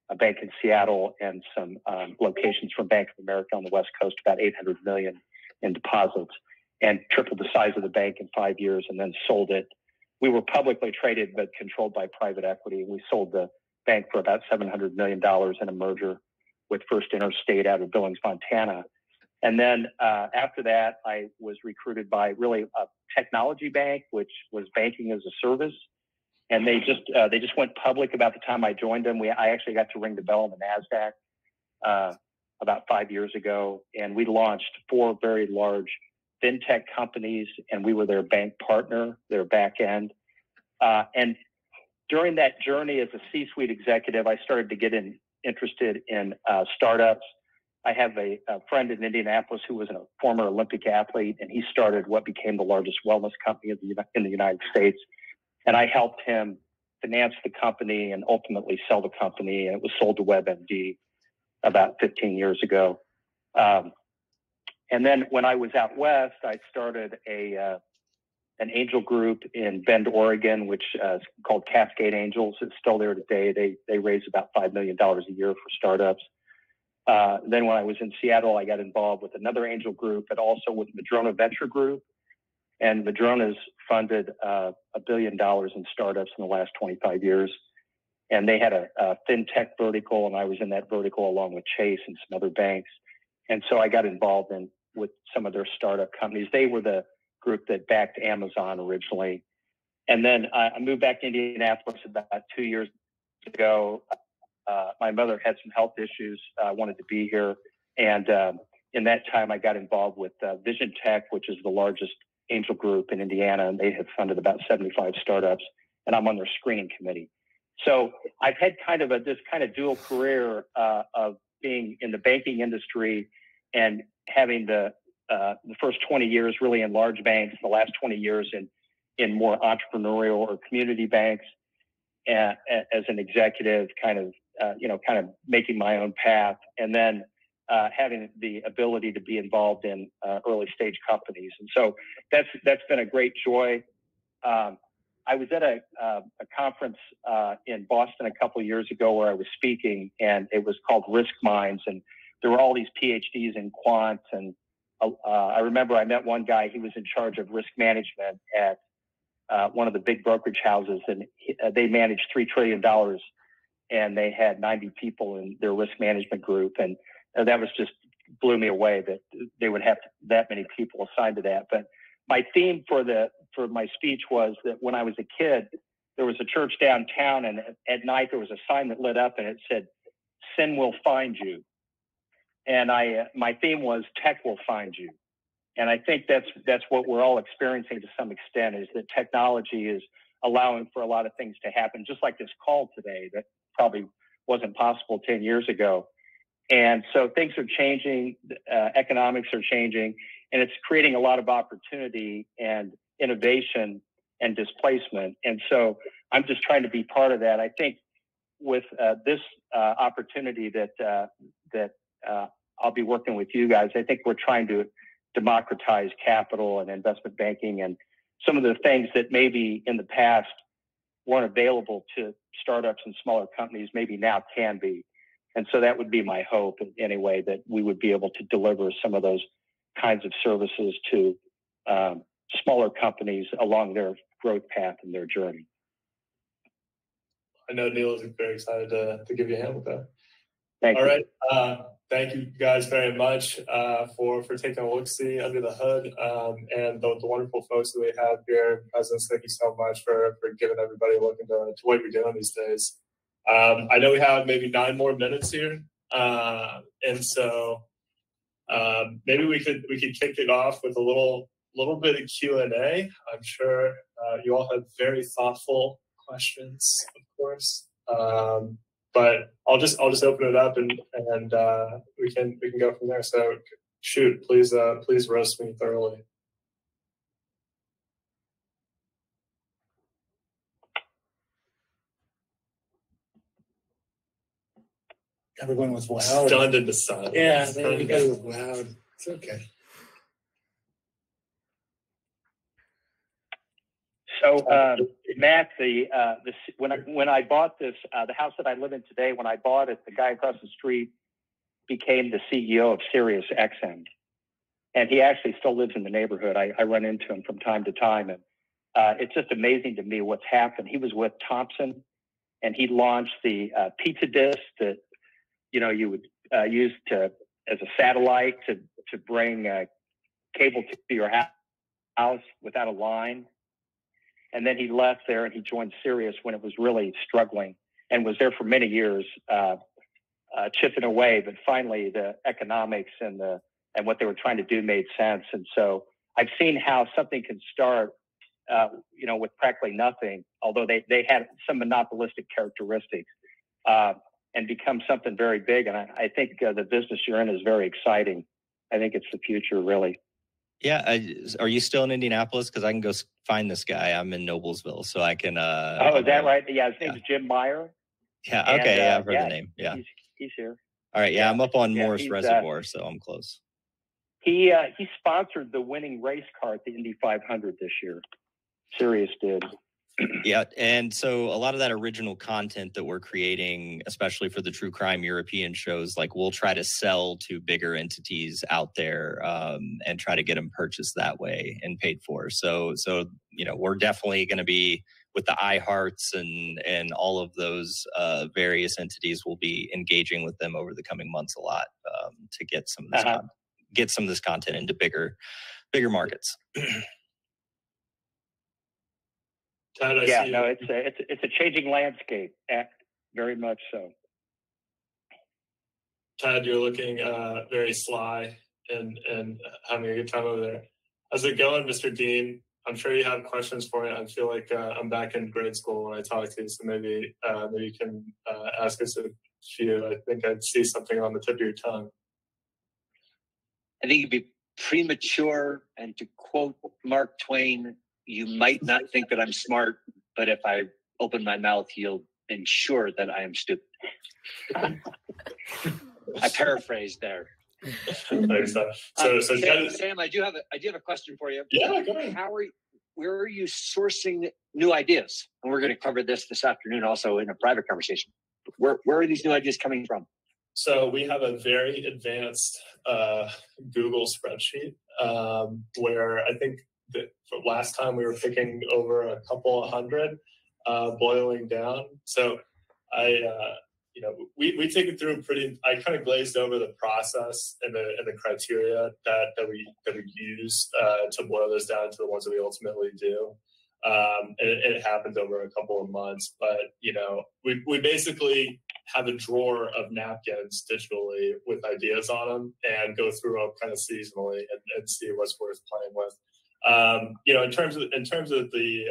H: a bank in Seattle, and some locations from Bank of America on the West Coast, about $800 million in deposits, and tripled the size of the bank in 5 years, and then sold it. We were publicly traded but controlled by private equity. We sold the bank for about $700 million in a merger with First Interstate out of Billings, Montana. And then after that, I was recruited by really a technology bank, which was banking as a service. And they just went public about the time I joined them. I actually got to ring the bell on the Nasdaq about 5 years ago. And we launched 4 very large fintech companies, and we were their bank partner, their back end. And during that journey as a C-suite executive, I started to get interested in startups. I have a friend in Indianapolis who was a former Olympic athlete, and he started what became the largest wellness company in the United States. And I helped him finance the company and ultimately sell the company. And it was sold to WebMD about 15 years ago. And then when I was out west, I started an angel group in Bend, Oregon, which is called Cascade Angels. It's still there today. They raise about $5 million a year for startups. Then when I was in Seattle, I got involved with another angel group, but also with Madrona Venture Group. And Madrona's funded $1 billion in startups in the last 25 years. And they had a fintech vertical, and I was in that vertical along with Chase and some other banks. And so I got involved with some of their startup companies. They were the group that backed Amazon originally. And then I moved back to Indianapolis about 2 years ago. My mother had some health issues, wanted to be here. And in that time, I got involved with Vision Tech, which is the largest angel group in Indiana, and they have funded about 75 startups, and I'm on their screening committee. So I've had this dual career of being in the banking industry and having the first 20 years really in large banks, the last 20 years in more entrepreneurial or community banks, as an executive, kind of making my own path, and then having the ability to be involved in early stage companies. And so that's been a great joy. I was at a conference in Boston a couple of years ago where I was speaking, and it was called Risk Minds, and there were all these PhDs in quant. And I remember I met one guy. He was in charge of risk management at one of the big brokerage houses, and they managed $3 trillion, and they had 90 people in their risk management group. And that was just blew me away that they would have that many people assigned to that. But my theme for my speech was that when I was a kid, there was a church downtown, and at night there was a sign that lit up, and it said, "Sin will find you." And my theme was tech will find you. And I think that's what we're all experiencing to some extent, is that technology is allowing for a lot of things to happen, just like this call today that probably wasn't possible 10 years ago. And so things are changing, economics are changing, and it's creating a lot of opportunity and innovation and displacement. And so I'm just trying to be part of that. I think with this opportunity that I'll be working with you guys, I think we're trying to democratize capital and investment banking and some of the things that maybe in the past weren't available to startups and smaller companies, maybe now can be. And so that would be my hope anyway, that we would be able to deliver some of those kinds of services to smaller companies along their growth path and their journey.
A: I know Neil is very excited to give you a hand with that.
H: Thank you.
A: All right. Thank you guys very much for taking a look-see under the hood, and the wonderful folks that we have here. Presidents, thank you so much for giving everybody a look into what we're doing these days. I know we have maybe 9 more minutes here, and so maybe we could kick it off with a little bit of Q&A. I'm sure you all have very thoughtful questions, of course. But I'll just open it up and we can go from there. So shoot, please roast me thoroughly.
I: Everyone was loud.
A: Stunned into silence.
I: Yeah, everybody was loud. It's okay.
H: So, Matt, when I bought this, the house that I live in today, when I bought it, the guy across the street became the CEO of Sirius XM, and he actually still lives in the neighborhood. I run into him from time to time, and it's just amazing to me what's happened. He was with Thompson, and he launched the pizza disc that you would use as a satellite to bring cable to your house without a line. And then he left there and he joined Sirius when it was really struggling, and was there for many years, chipping away. But finally, the economics and what they were trying to do made sense. And so I've seen how something can start, with practically nothing, although they had some monopolistic characteristics, and become something very big. And I think the business you're in is very exciting. I think it's the future, really.
G: Yeah. Are you still in Indianapolis? Because I can go find this guy. I'm in Noblesville, so I can.
H: Is that right? Yeah, his name's Jim Meyer.
G: Yeah. Okay.
H: And,
G: I've heard the name. Yeah.
H: He's here.
G: All right. Yeah, I'm up on Morse Reservoir, so I'm close.
H: He sponsored the winning race car at the Indy 500 this year. Sirius did.
G: Yeah, and so a lot of that original content that we're creating, especially for the true crime European shows, like we'll try to sell to bigger entities out there, and try to get them purchased that way and paid for. So we're definitely going to be with the iHearts and all of those various entities. We'll be engaging with them over the coming months a lot to get some of this content into bigger markets.
A: Todd,
H: it's a changing landscape, very much so.
A: Todd, you're looking very sly and having a good time over there. How's it going, Mr. Dean? I'm sure you have questions for me. I feel like I'm back in grade school when I talk to you, so maybe you can ask us a few. I think I'd see something on the tip of your tongue.
J: I think it'd be premature, and to quote Mark Twain, you might not think that I'm smart, but if I open my mouth, you'll ensure that I am stupid. I paraphrased there.
A: So
J: Sam, I do have a question for you.
A: Yeah, go ahead.
J: Where are you sourcing new ideas? And we're going to cover this afternoon also in a private conversation. Where are these new ideas coming from?
A: So we have a very advanced Google spreadsheet where I think that last time we were picking over a couple of hundred, boiling down. So we take it through I kind of glazed over the process and the criteria that we use to boil those down to the ones that we ultimately do. And it happens over a couple of months, but we basically have a drawer of napkins digitally with ideas on them and go through them kind of seasonally and see what's worth playing with. In terms of the,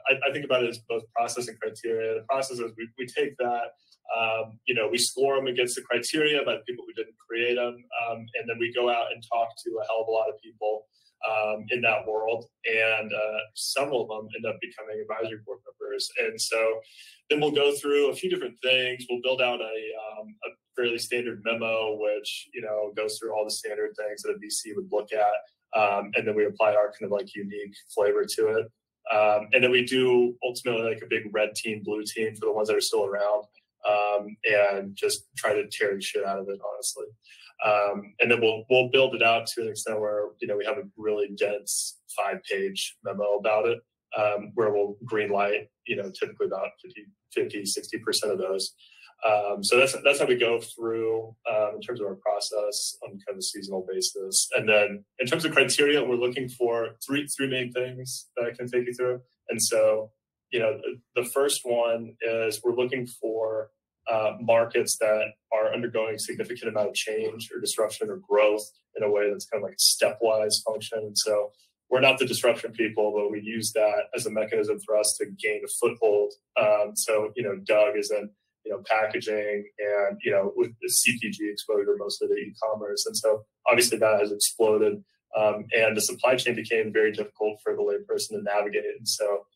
A: I think about it as both process and criteria. The process is we take that, we score them against the criteria by the people who didn't create them, and then we go out and talk to a hell of a lot of people in that world, and several of them end up becoming advisory board members. And so then we'll go through a few different things. We'll build out a fairly standard memo, which goes through all the standard things that a VC would look at. and then we apply our kind of like unique flavor to it. And then we do ultimately like a big red team, blue team for the ones that are still around, and just try to tear the shit out of it, honestly. And then we'll build it out to an extent where, we have a really dense 5-page memo about it, where we'll green light, typically about 50-60% of those. So that's how we go through in terms of our process on kind of a seasonal basis. And then in terms of criteria, we're looking for three main things that I can take you through. And so, the first one is we're looking for markets that are undergoing significant amount of change or disruption or growth in a way that's kind of like a stepwise function. And so we're not the disruption people, but we use that as a mechanism for us to gain a foothold. So, Doug is in packaging and, with the CPG exposure, mostly to e-commerce. And so obviously that has exploded. And the supply chain became very difficult for the layperson to navigate. And so,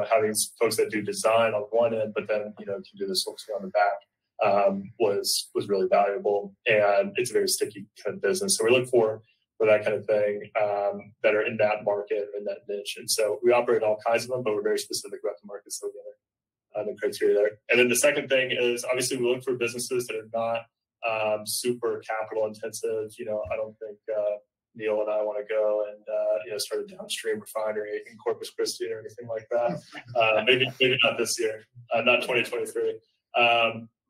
A: having folks that do design on one end, but then, can do the sourcing on the back, was really valuable. And it's a very sticky kind of business. So we look for that kind of thing, that are in that market or in that niche. And so we operate all kinds of them, but we're very specific about the markets that we enter. The criteria there. And then the second thing is obviously we look for businesses that are not super capital intensive. I don't think Neil and I want to go and start a downstream refinery in Corpus Christi or anything like that. Maybe not this year, not 2023.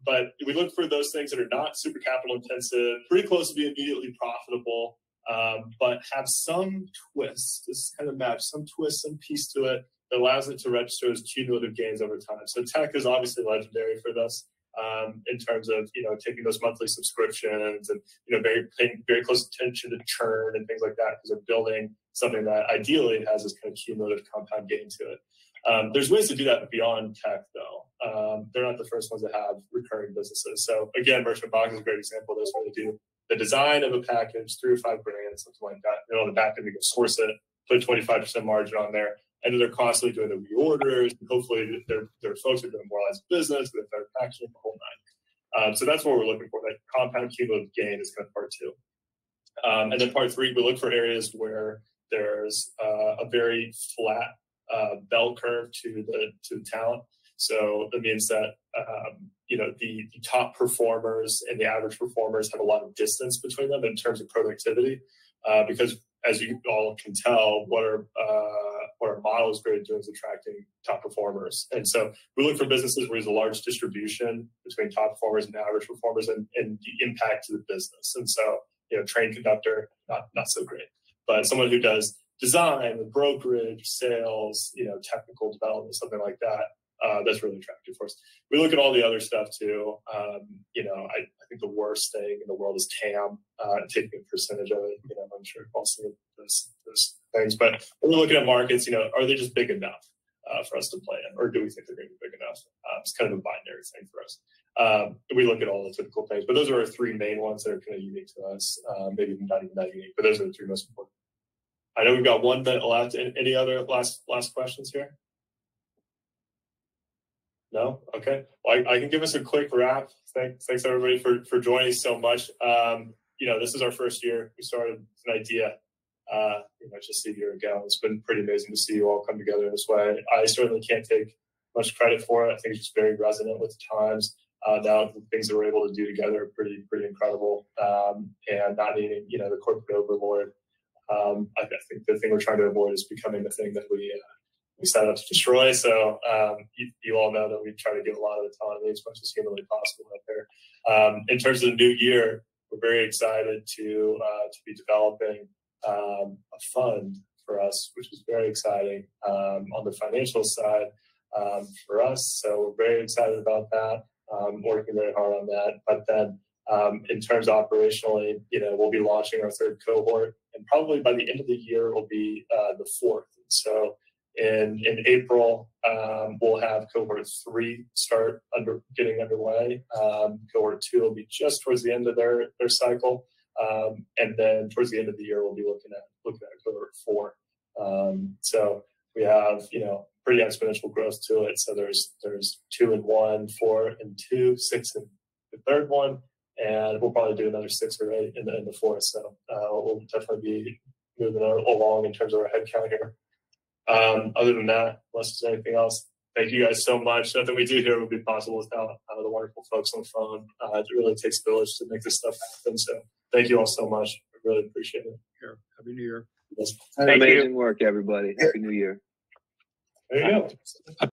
A: But we look for those things that are not super capital intensive, pretty close to being immediately profitable, but have some twist. This kind of match, some twist, some piece to it that allows it to register as cumulative gains over time. So tech is obviously legendary for this, in terms of, taking those monthly subscriptions and, paying very close attention to churn and things like that, because they're building something that ideally has this kind of cumulative compound gain to it. There's ways to do that beyond tech, though. They're not the first ones that have recurring businesses. So again, Merchant Box is a great example of this, where they do the design of a package, $3 or $5 grand, something like that. And on the back end, we can source it, put a 25% margin on there. And then they're constantly doing the reorders. And hopefully their folks are doing more lines of business with their packaging, the whole nine. So that's what we're looking for. That compound cumulative gain is kind of part two. And then part three, we look for areas where there's a very flat bell curve to the talent. So that means that the top performers and the average performers have a lot of distance between them in terms of productivity, because as you all can tell, what our model is great at doing is attracting top performers. And so we look for businesses where there's a large distribution between top performers and average performers, and the impact to the business. And so, train conductor, not so great, but someone who does design, brokerage, sales, technical development, something like that, that's really attractive for us. We look at all the other stuff too. I think the worst thing in the world is TAM, taking a percentage of it. I'm sure you've all seen those things, but when we're looking at markets, are they just big enough for us to play in, or do we think they're going to be big enough? It's kind of a binary thing for us. We look at all the typical things, but those are our three main ones that are kind of unique to us. Maybe not even that unique, but those are the three most important. I know we've got 1 minute left. Any other last questions here? No? Okay. Well, I can give us a quick wrap. Thanks everybody for joining so much. This is our first year. We started an idea, just a year ago. It's been pretty amazing to see you all come together in this way. I certainly can't take much credit for it. I think it's just very resonant with the times. Now the things that we're able to do together are pretty incredible. And not needing, the corporate overlord. I think the thing we're trying to avoid is becoming the thing that we set out to destroy. So you all know that we try to give a lot of autonomy as much as humanly possible out there. In terms of the new year, we're very excited to be developing a fund for us, which is very exciting on the financial side for us. So we're very excited about that. Working very hard on that. But then in terms of operationally, we'll be launching our third cohort, and probably by the end of the year will be the fourth. So in April, we'll have cohort 3 getting underway. Cohort 2 will be just towards the end of their cycle, and then towards the end of the year, we'll be looking at cohort 4. So we have pretty exponential growth to it. So there's 2 and 1, 4 and 2, 6 and the third one, and we'll probably do another 6 or 8 in the fourth. So we'll definitely be moving along in terms of our headcount here. Other than that, unless there's anything else, thank you guys so much. Nothing we do here would be possible without the wonderful folks on the phone. It really takes a village to make this stuff happen. So thank you all so much. I really appreciate it.
E: Here, Happy New Year.
H: Thank
J: Amazing
H: you.
J: work, everybody. Happy New Year.
A: There you go.